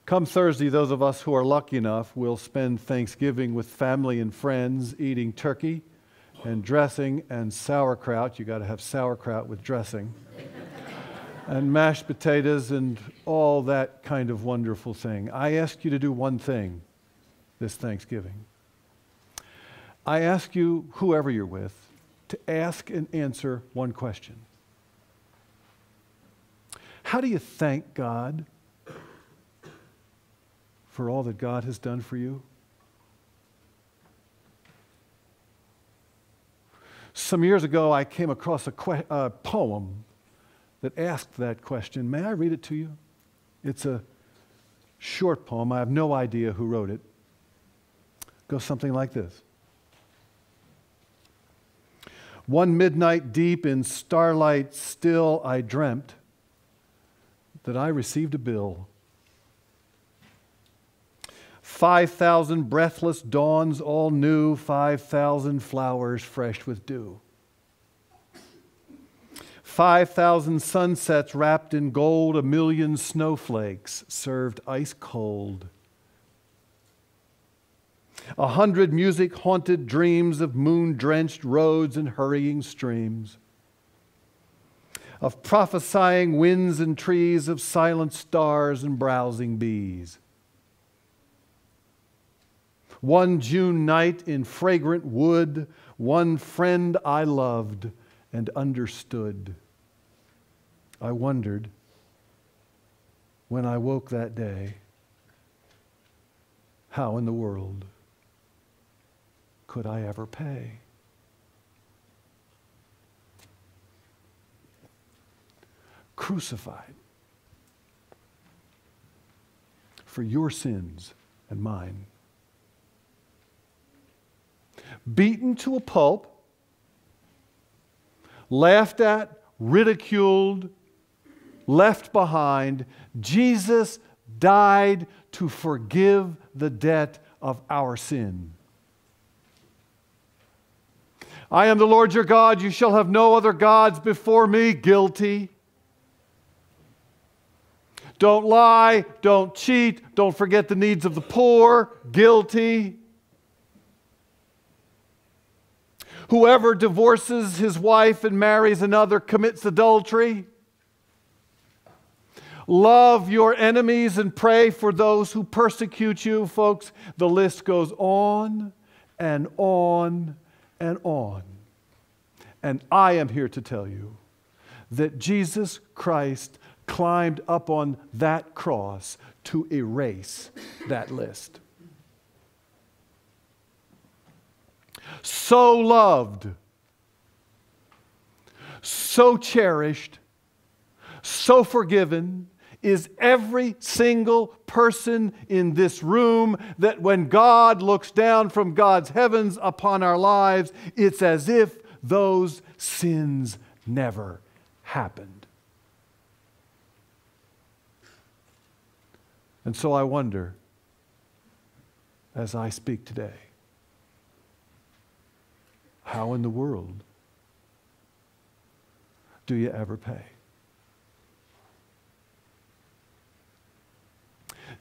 Come Thursday, those of us who are lucky enough will spend Thanksgiving with family and friends, eating turkey and dressing and sauerkraut. You got to have sauerkraut with dressing. And mashed potatoes and all that kind of wonderful thing. I ask you to do one thing this Thanksgiving. I ask you, whoever you're with, to ask and answer one question. How do you thank God for all that God has done for you? Some years ago, I came across a poem that asked that question. May I read it to you? It's a short poem. I have no idea who wrote it. It goes something like this. One midnight deep in starlight still I dreamt that I received a bill. 5,000 breathless dawns all new, 5,000 flowers fresh with dew. 5,000 sunsets wrapped in gold, 1,000,000 snowflakes served ice cold. 100 music-haunted dreams of moon-drenched roads and hurrying streams, of prophesying winds and trees, of silent stars and browsing bees. One June night in fragrant wood, one friend I loved and understood. I wondered, when I woke that day, how in the world could I ever pay? Crucified for your sins and mine. Beaten to a pulp, laughed at, ridiculed, left behind, Jesus died to forgive the debt of our sin. I am the Lord your God. You shall have no other gods before me. Guilty. Don't lie. Don't cheat. Don't forget the needs of the poor. Guilty. Whoever divorces his wife and marries another commits adultery. Love your enemies and pray for those who persecute you. Folks, the list goes on and on and on. And I am here to tell you that Jesus Christ climbed up on that cross to erase that list. So loved, so cherished, so forgiven is every single person in this room that when God looks down from God's heavens upon our lives, it's as if those sins never happened. And so I wonder, as I speak today, how in the world do you ever pay?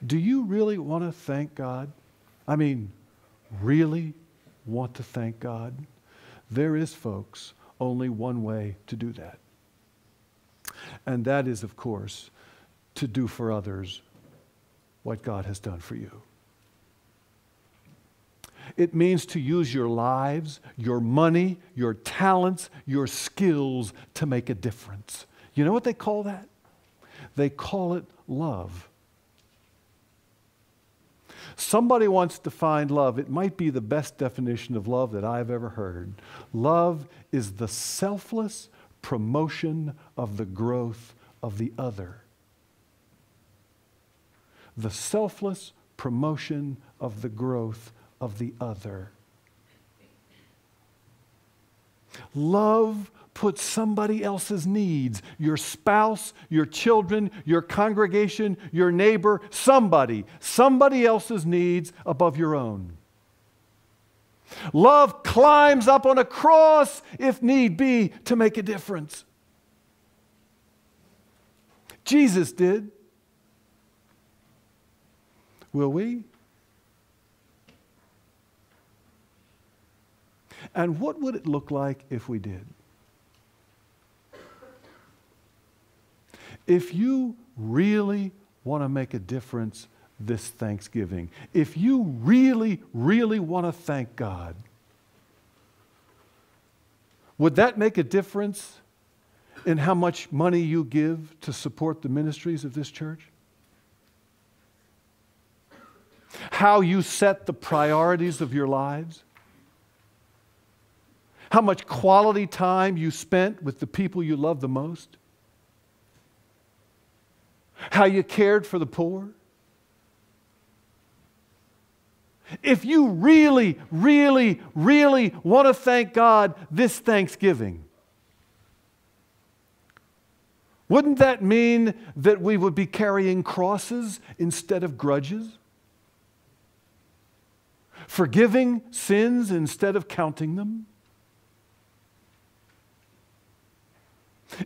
Do you really want to thank God? I mean, really want to thank God? There is, folks, only one way to do that. And that is, of course, to do for others what God has done for you. It means to use your lives, your money, your talents, your skills to make a difference. You know what they call that? They call it love. Somebody once defined love. It might be the best definition of love that I've ever heard. Love is the selfless promotion of the growth of the other. The selfless promotion of the growth of the other. Love puts somebody else's needs, your spouse, your children, your congregation, your neighbor, somebody else's needs above your own. Love climbs up on a cross, if need be, to make a difference. Jesus did. Will we? And what would it look like if we did? If you really want to make a difference this Thanksgiving, if you really, really want to thank God, would that make a difference in how much money you give to support the ministries of this church? How you set the priorities of your lives? How much quality time you spent with the people you love the most? How you cared for the poor? If you really, really, really want to thank God this Thanksgiving, wouldn't that mean that we would be carrying crosses instead of grudges? Forgiving sins instead of counting them?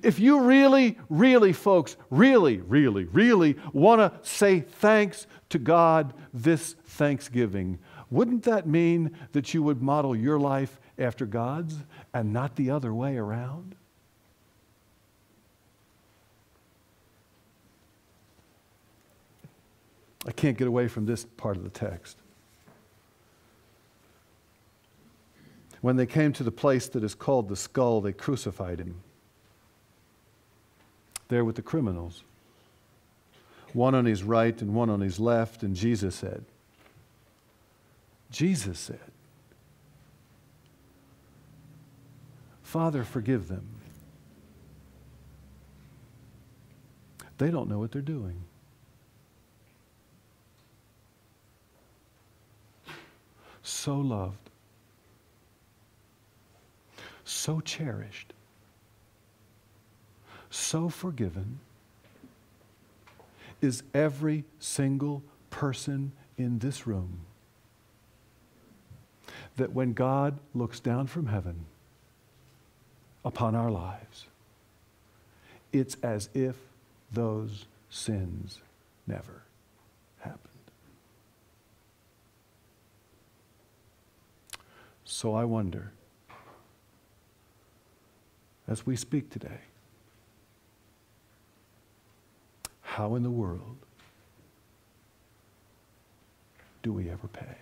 If you really, really, folks, really, really, really want to say thanks to God this Thanksgiving, wouldn't that mean that you would model your life after God's and not the other way around? I can't get away from this part of the text. When they came to the place that is called the Skull, they crucified him there with the criminals, one on his right and one on his left. And Jesus said, Father, forgive them. They don't know what they're doing. So loved, so cherished, so forgiven is every single person in this room, that when God looks down from heaven upon our lives, it's as if those sins never happened. So I wonder, as we speak today, how in the world do we ever pay?